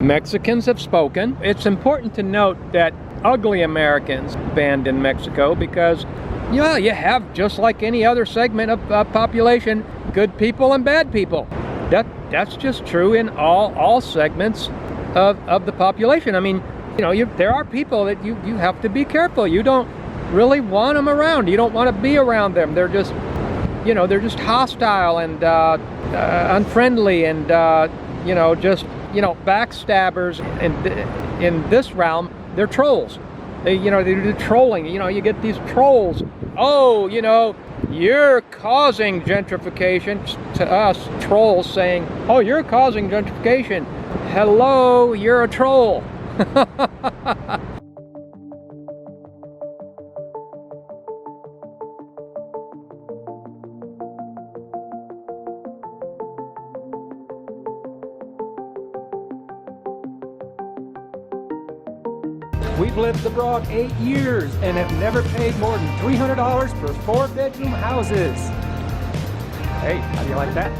Mexicans have spoken. It's important to note that ugly Americans banned in Mexico because, yeah, you have, just like any other segment of population, good people and bad people. That's just true in all segments of the population. I mean, there are people that you have to be careful. You don't really want them around. You don't want to be around them. They're just, they're just hostile and unfriendly and, backstabbers. And in this realm, they're trolls. They do trolling. You get these trolls. Oh, you're causing gentrification. To us, trolls saying, oh, you're causing gentrification. Hello, you're a troll. We've lived abroad 8 years and have never paid more than $300 for 4-bedroom houses. Hey, how do you like that?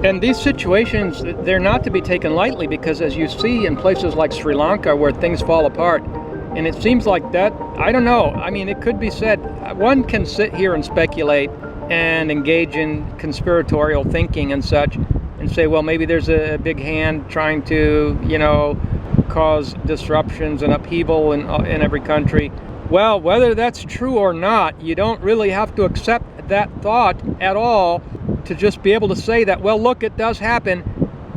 And these situations, they're not to be taken lightly because, as you see in places like Sri Lanka where things fall apart, and it seems like that, I don't know, I mean, it could be said, one can sit here and speculate and engage in conspiratorial thinking and such and say, well, maybe there's a big hand trying to, cause disruptions and upheaval in every country. Well, whether that's true or not, you don't really have to accept that thought at all to just be able to say that, well, look, it does happen.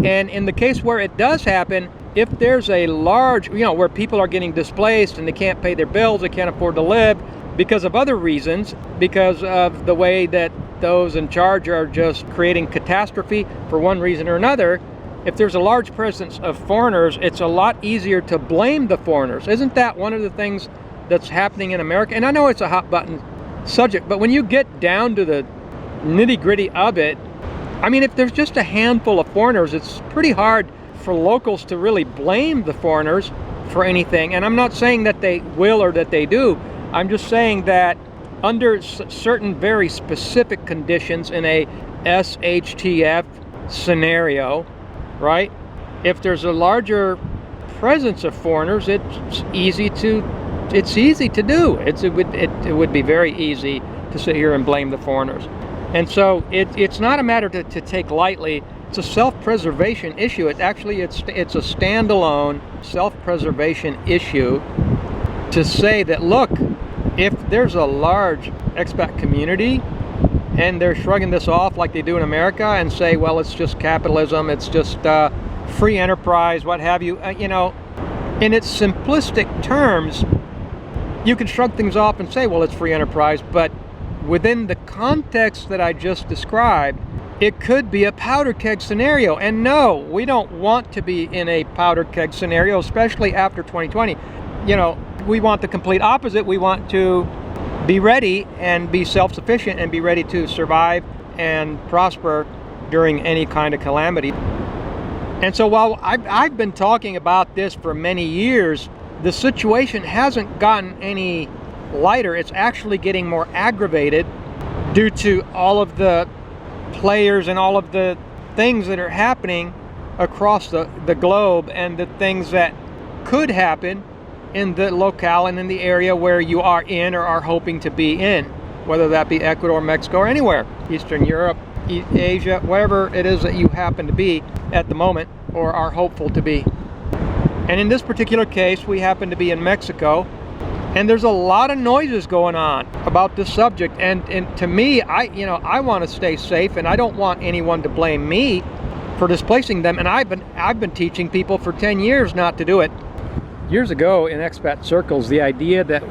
And in the case where it does happen, if there's a large, where people are getting displaced and they can't pay their bills, they can't afford to live because of other reasons, because of the way that those in charge are just creating catastrophe for one reason or another, if there's a large presence of foreigners, it's a lot easier to blame the foreigners. Isn't that one of the things that's happening in America? And I know it's a hot button subject, but when you get down to the nitty-gritty of it, I mean, if there's just a handful of foreigners, it's pretty hard for locals to really blame the foreigners for anything. And I'm not saying that they will or that they do. I'm just saying that under certain very specific conditions in a SHTF scenario, right? If there's a larger presence of foreigners, it's easy to do. It would be very easy to sit here and blame the foreigners. And so it's not a matter to take lightly. It's a self-preservation issue. It's a standalone self-preservation issue to say that, look, if there's a large expat community, and they're shrugging this off like they do in America and say, well, it's just capitalism, it's just free enterprise, what have you. You know, in its simplistic terms, you can shrug things off and say, well, it's free enterprise, but within the context that I just described, it could be a powder keg scenario. And no, we don't want to be in a powder keg scenario, especially after 2020. You know, we want the complete opposite. We want to be ready and be self-sufficient and be ready to survive and prosper during any kind of calamity. And so while I've been talking about this for many years, the situation hasn't gotten any lighter. It's actually getting more aggravated due to all of the players and all of the things that are happening across the globe, and the things that could happen in the locale and in the area where you are in or are hoping to be in, whether that be Ecuador, Mexico, or anywhere, Eastern Europe, Asia, wherever it is that you happen to be at the moment or are hopeful to be. And in this particular case, we happen to be in Mexico, and there's a lot of noises going on about this subject. And to me, I want to stay safe, and I don't want anyone to blame me for displacing them. And I've been teaching people for 10 years not to do it. Years ago in expat circles, the idea that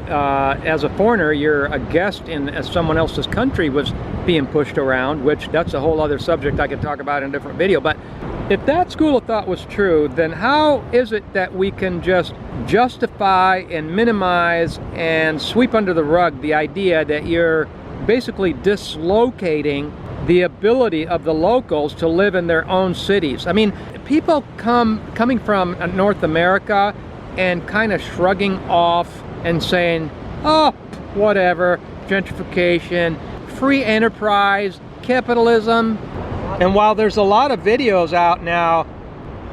as a foreigner, you're a guest in someone else's country was being pushed around, which that's a whole other subject I could talk about in a different video. But if that school of thought was true, then how is it that we can just justify and minimize and sweep under the rug the idea that you're basically dislocating the ability of the locals to live in their own cities? I mean, people coming from North America and kind of shrugging off and saying, oh, whatever, gentrification, free enterprise, capitalism. And while there's a lot of videos out now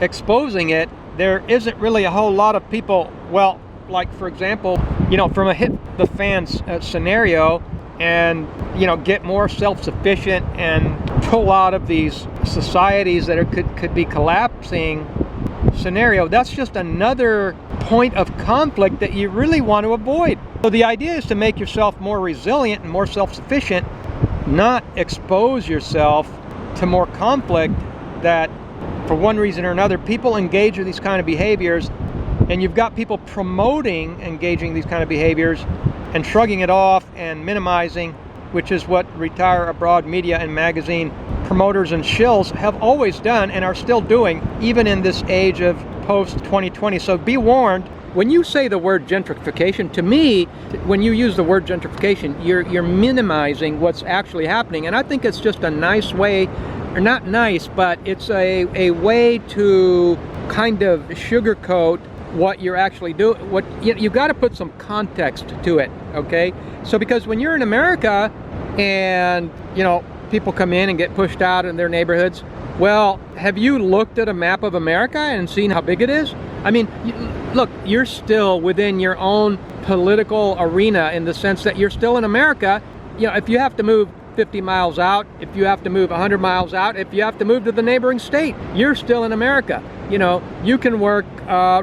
exposing it, there isn't really a whole lot of people, well, like for example, you know, from a hit the fans scenario, and, you know, get more self-sufficient and pull out of these societies that could be collapsing scenario. That's just another point of conflict that you really want to avoid. So the idea is to make yourself more resilient and more self-sufficient, not expose yourself to more conflict that for one reason or another people engage with these kind of behaviors, and you've got people promoting engaging these kind of behaviors and shrugging it off and minimizing, which is what Retire Abroad media and magazine promoters and shills have always done and are still doing, even in this age of post-2020. So be warned, when you say the word gentrification, to me, when you use the word gentrification, you're minimizing what's actually happening. And I think it's just a nice way, or not nice, but it's a way to kind of sugarcoat what you're actually doing. What you got to put some context to it, okay? So because when you're in America and, you know, people come in and get pushed out in their neighborhoods, well, have you looked at a map of America and seen how big it is? I mean, look, you're still within your own political arena in the sense that you're still in America. You know, if you have to move 50 miles out, if you have to move 100 miles out, if you have to move to the neighboring state, you're still in America. You know, you can work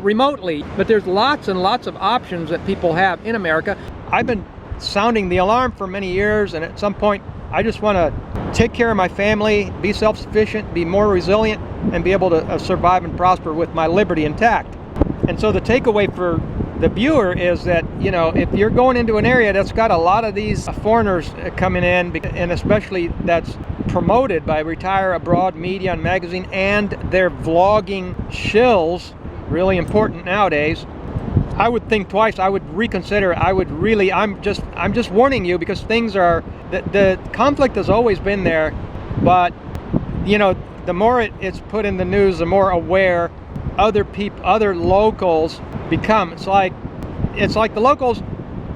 remotely, but there's lots and lots of options that people have in America. I've been sounding the alarm for many years, and at some point, I just want to take care of my family, be self-sufficient, be more resilient, and be able to survive and prosper with my liberty intact. And so the takeaway for the viewer is that, you know, if you're going into an area that's got a lot of these foreigners coming in, and especially that's promoted by Retire Abroad media and magazine and their vlogging shills, really important nowadays, I would think twice. I would reconsider. I'm just warning you, because things are, the conflict has always been there, but, you know, the more it's put in the news, the more aware other locals become. It's like the locals,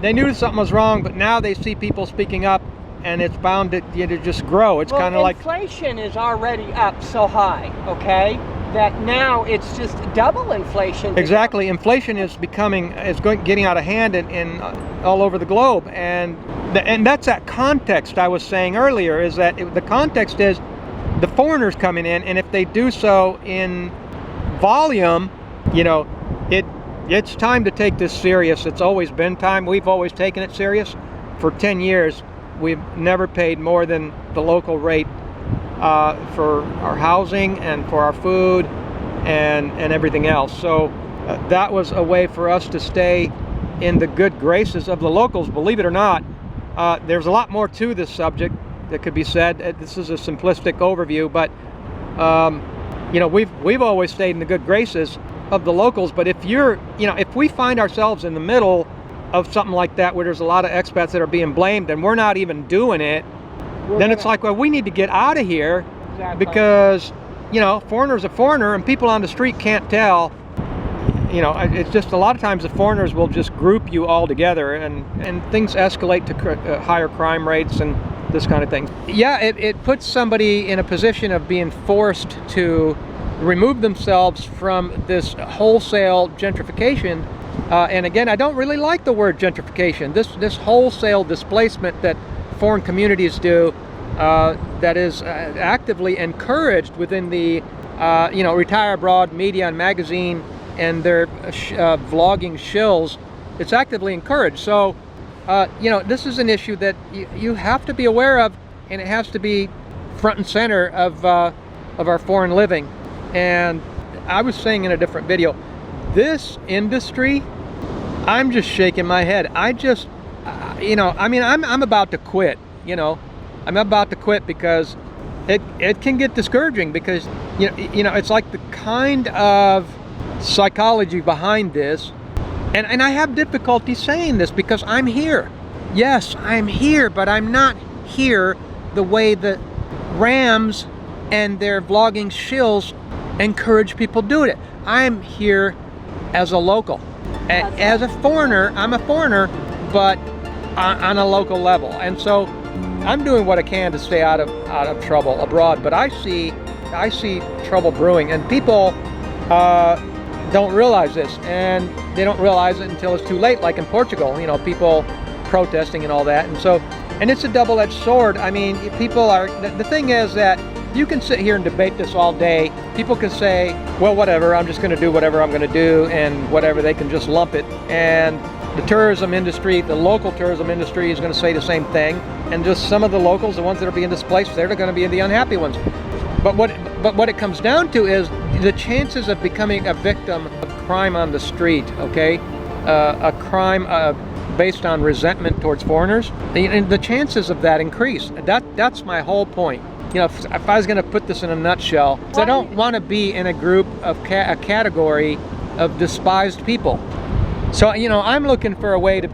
they knew something was wrong, but now they see people speaking up, and it's bound to, you know, just grow. It's kind of like inflation is already up so high, okay, that now it's just double inflation. Exactly. Inflation is getting out of hand in all over the globe, and that's that context I was saying earlier, is that the context is the foreigners coming in, and if they do so in volume, you know, it's time to take this serious. It's always been time. We've always taken it serious for 10 years. we've never paid more than the local rate for our housing and for our food and everything else. So that was a way for us to stay in the good graces of the locals. Believe it or not, there's a lot more to this subject that could be said. This is a simplistic overview, but you know, we've always stayed in the good graces of the locals. But if if we find ourselves in the middle of something like that, where there's a lot of expats that are being blamed and we're not even doing it, then it's like, well, we need to get out of here. Exactly. Because, you know, foreigner's a foreigner and people on the street can't tell. You know, it's just a lot of times the foreigners will just group you all together, and things escalate to higher crime rates and this kind of thing. Yeah, it puts somebody in a position of being forced to remove themselves from this wholesale gentrification. And again, I don't really like the word gentrification. This wholesale displacement that foreign communities do, that is actively encouraged within the Retire Abroad media and magazine and their vlogging shills. It's actively encouraged. So this is an issue that you have to be aware of, and it has to be front and center of our foreign living. And I was saying in a different video, this industry, I'm just shaking my head. I just, I'm about to quit. I'm about to quit because it can get discouraging, because it's like the kind of psychology behind this, and I have difficulty saying this because I'm here. Yes, I'm here, but I'm not here the way the Rams and their vlogging shills encourage people to do it. I'm here as a local. As a foreigner, I'm a foreigner, but on a local level. And so I'm doing what I can to stay out of trouble abroad. But I see trouble brewing, and people don't realize this, and they don't realize it until it's too late. Like in Portugal, people protesting and all that. And it's a double-edged sword. I mean, people are. The thing is that you can sit here and debate this all day. People can say, well, whatever, I'm just going to do whatever I'm going to do, and whatever, they can just lump it. And the tourism industry, the local tourism industry, is going to say the same thing. And just some of the locals, the ones that are being displaced, they're going to be the unhappy ones. But what it comes down to is the chances of becoming a victim of crime on the street, okay? A crime based on resentment towards foreigners, and the chances of that increase. That's my whole point. If I was going to put this in a nutshell, I don't want to be in a group of a category of despised people. So, I'm looking for a way to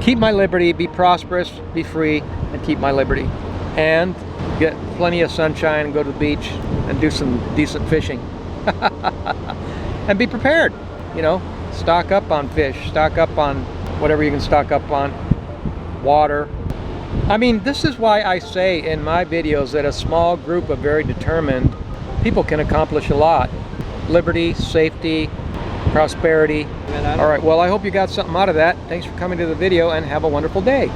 keep my liberty, be prosperous, be free, and keep my liberty. And get plenty of sunshine and go to the beach and do some decent fishing. And be prepared, stock up on fish, stock up on whatever you can stock up on, water. I mean, this is why I say in my videos that a small group of very determined people can accomplish a lot. Liberty, safety, prosperity. All right, well, I hope you got something out of that. Thanks for coming to the video, and have a wonderful day.